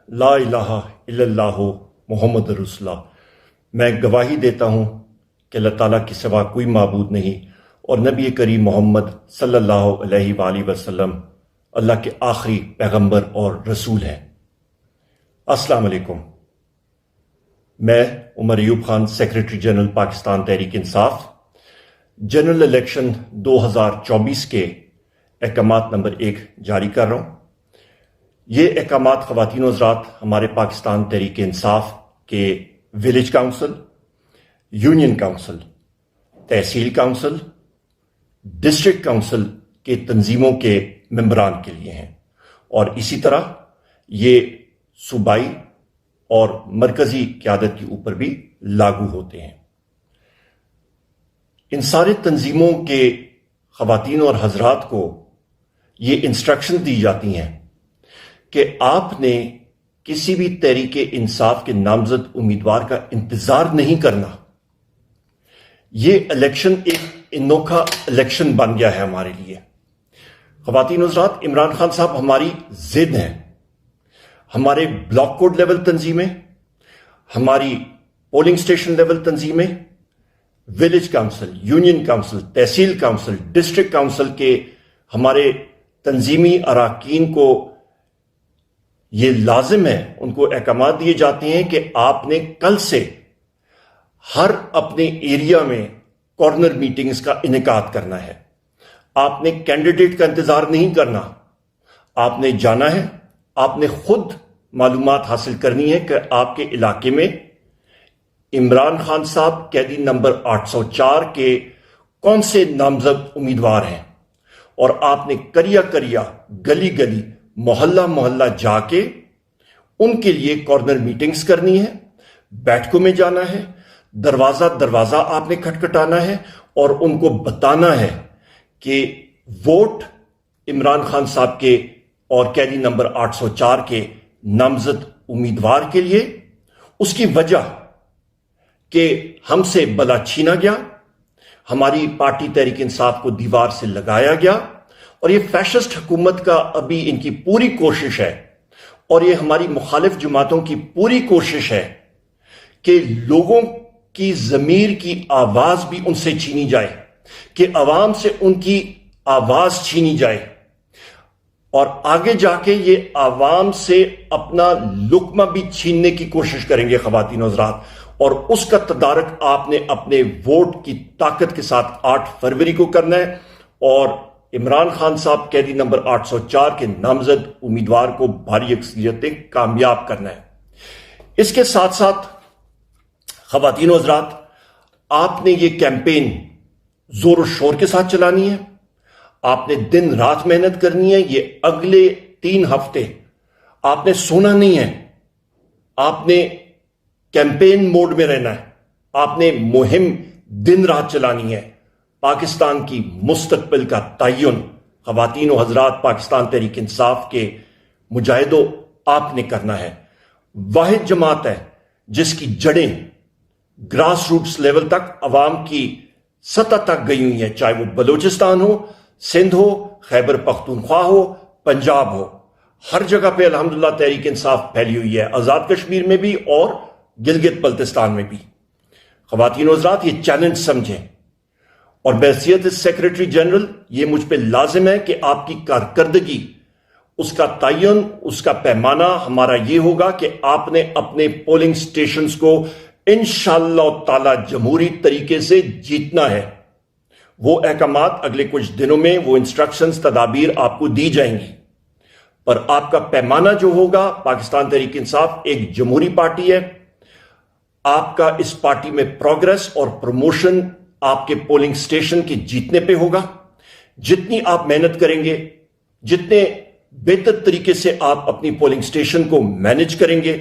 لا الہ الا اللہ محمد رسول اللہ۔ میں گواہی دیتا ہوں کہ اللہ تعالیٰ کے سوا کوئی معبود نہیں اور نبی کریم محمد صلی اللہ علیہ وآلہ وسلم اللہ کے آخری پیغمبر اور رسول ہیں۔ السلام علیکم۔ میں Omar Ayub Khan, secretary general Pakistan Tehreek Insaf, general election 2024 کے احکامات نمبر 1 جاری کر رہا ہوں۔ یہ احکامات خواتین و حضرات ہمارے پاکستان تحریک انصاف کے ولیج کاؤنسل، یونین کاؤنسل، تحصیل کاؤنسل، ڈسٹرکٹ کاؤنسل کے تنظیموں کے ممبران کے لیے ہیں، اور اسی طرح یہ صوبائی اور مرکزی قیادت کے اوپر بھی لاگو ہوتے ہیں۔ ان سارے تنظیموں کے خواتین اور حضرات کو یہ انسٹرکشن دی جاتی ہیں کہ آپ نے کسی بھی تحریک انصاف کے نامزد امیدوار کا انتظار نہیں کرنا۔ یہ الیکشن ایک انوکھا الیکشن بن گیا ہے ہمارے لیے۔ خواتین و حضرات، عمران خان صاحب ہماری ضد ہیں۔ ہمارے بلاک کوڈ لیول تنظیمیں، ہماری پولنگ سٹیشن لیول تنظیمیں، ولیج کاؤنسل، یونین کاؤنسل، تحصیل کاؤنسل، ڈسٹرکٹ کاؤنسل کے ہمارے تنظیمی اراکین کو یہ لازم ہے، ان کو احکامات دیے جاتے ہیں کہ آپ نے کل سے ہر اپنے ایریا میں کارنر میٹنگز کا انعقاد کرنا ہے۔ آپ نے کینڈیڈیٹ کا انتظار نہیں کرنا، آپ نے جانا ہے، آپ نے خود معلومات حاصل کرنی ہے کہ آپ کے علاقے میں عمران خان صاحب قیدی نمبر 804 کے کون سے نامزد امیدوار ہیں، اور آپ نے کریا گلی گلی محلہ محلہ جا کے ان کے لیے کارنر میٹنگز کرنی ہے، بیٹھکوں میں جانا ہے، دروازہ دروازہ آپ نے کھٹکھٹانا ہے اور ان کو بتانا ہے کہ ووٹ عمران خان صاحب کے اور قیدی نمبر 804 کے نامزد امیدوار کے لیے۔ اس کی وجہ کہ ہم سے بلا چھینا گیا، ہماری پارٹی تحریک انصاف کو دیوار سے لگایا گیا، اور یہ فیشسٹ حکومت کا ابھی ان کی پوری کوشش ہے، اور یہ ہماری مخالف جماعتوں کی پوری کوشش ہے کہ لوگوں کی ضمیر کی آواز بھی ان سے چھینی جائے، کہ عوام سے ان کی آواز چھینی جائے، اور آگے جا کے یہ عوام سے اپنا لقمہ بھی چھیننے کی کوشش کریں گے خواتین و حضرات، اور اس کا تدارک آپ نے اپنے ووٹ کی طاقت کے ساتھ 8 فروری کو کرنا ہے، اور عمران خان صاحب قیدی نمبر 804 کے نامزد امیدوار کو بھاری اکثریت سے کامیاب کرنا ہے۔ اس کے ساتھ ساتھ خواتین و حضرات، آپ نے یہ کیمپین زور و شور کے ساتھ چلانی ہے، آپ نے دن رات محنت کرنی ہے۔ یہ اگلے 3 ہفتے آپ نے سونا نہیں ہے، آپ نے کیمپین موڈ میں رہنا ہے، آپ نے مہم دن رات چلانی ہے۔ پاکستان کی مستقبل کا تعین خواتین و حضرات پاکستان تحریک انصاف کے مجاہدوں آپ نے کرنا ہے۔ واحد جماعت ہے جس کی جڑیں گراس روٹس لیول تک، عوام کی سطح تک گئی ہوئی ہیں، چاہے وہ بلوچستان ہو، سندھ ہو، خیبر پختونخوا ہو، پنجاب ہو، ہر جگہ پہ الحمدللہ تحریک انصاف پھیلی ہوئی ہے، آزاد کشمیر میں بھی اور گلگت بلتستان میں بھی۔ خواتین و حضرات، یہ چیلنج سمجھیں، اور بحیثیت سیکریٹری جنرل یہ مجھ پہ لازم ہے کہ آپ کی کارکردگی، اس کا تعین، اس کا پیمانہ ہمارا یہ ہوگا کہ آپ نے اپنے پولنگ سٹیشنز کو انشاءاللہ تعالی جمہوری طریقے سے جیتنا ہے۔ وہ احکامات اگلے کچھ دنوں میں، وہ انسٹرکشنز، تدابیر آپ کو دی جائیں گی، پر آپ کا پیمانہ جو ہوگا، پاکستان تحریک انصاف ایک جمہوری پارٹی ہے، آپ کا اس پارٹی میں پروگرس اور پروموشن آپ کے پولنگ سٹیشن کے جیتنے پہ ہوگا۔ جتنی آپ محنت کریں گے، جتنے بہتر طریقے سے آپ اپنی پولنگ سٹیشن کو مینج کریں گے،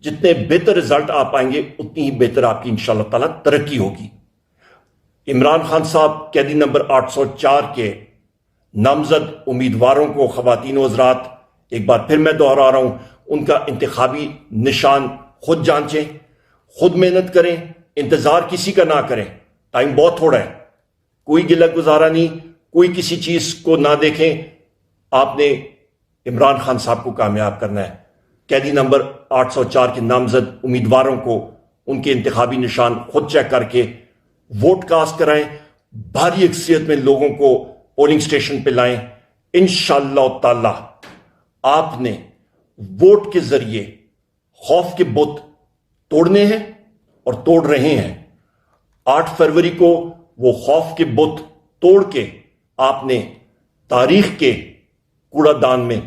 جتنے بہتر رزلٹ آپ آئیں گے، اتنی ہی بہتر آپ کی انشاءاللہ تعالی ترقی ہوگی۔ عمران خان صاحب قیدی نمبر 804 کے نامزد امیدواروں کو خواتین و حضرات ایک بار پھر میں دہرا رہا ہوں، ان کا انتخابی نشان خود جانچیں، خود محنت کریں، انتظار کسی کا نہ کریں، ٹائم بہت تھوڑا ہے، کوئی گلہ گزارا نہیں، کوئی کسی چیز کو نہ دیکھیں، آپ نے عمران خان صاحب کو کامیاب کرنا ہے۔ قیدی نمبر 804 کے نامزد امیدواروں کو ان کے انتخابی نشان خود چیک کر کے ووٹ کاسٹ کرائیں، بھاری اکثریت میں لوگوں کو پولنگ سٹیشن پہ لائیں۔ انشاءاللہ تعالی آپ نے ووٹ کے ذریعے خوف کے بت توڑنے ہیں اور توڑ رہے ہیں۔ 8 فروری کو وہ خوف کے بت توڑ کے آپ نے تاریخ کے کوڑا دان میں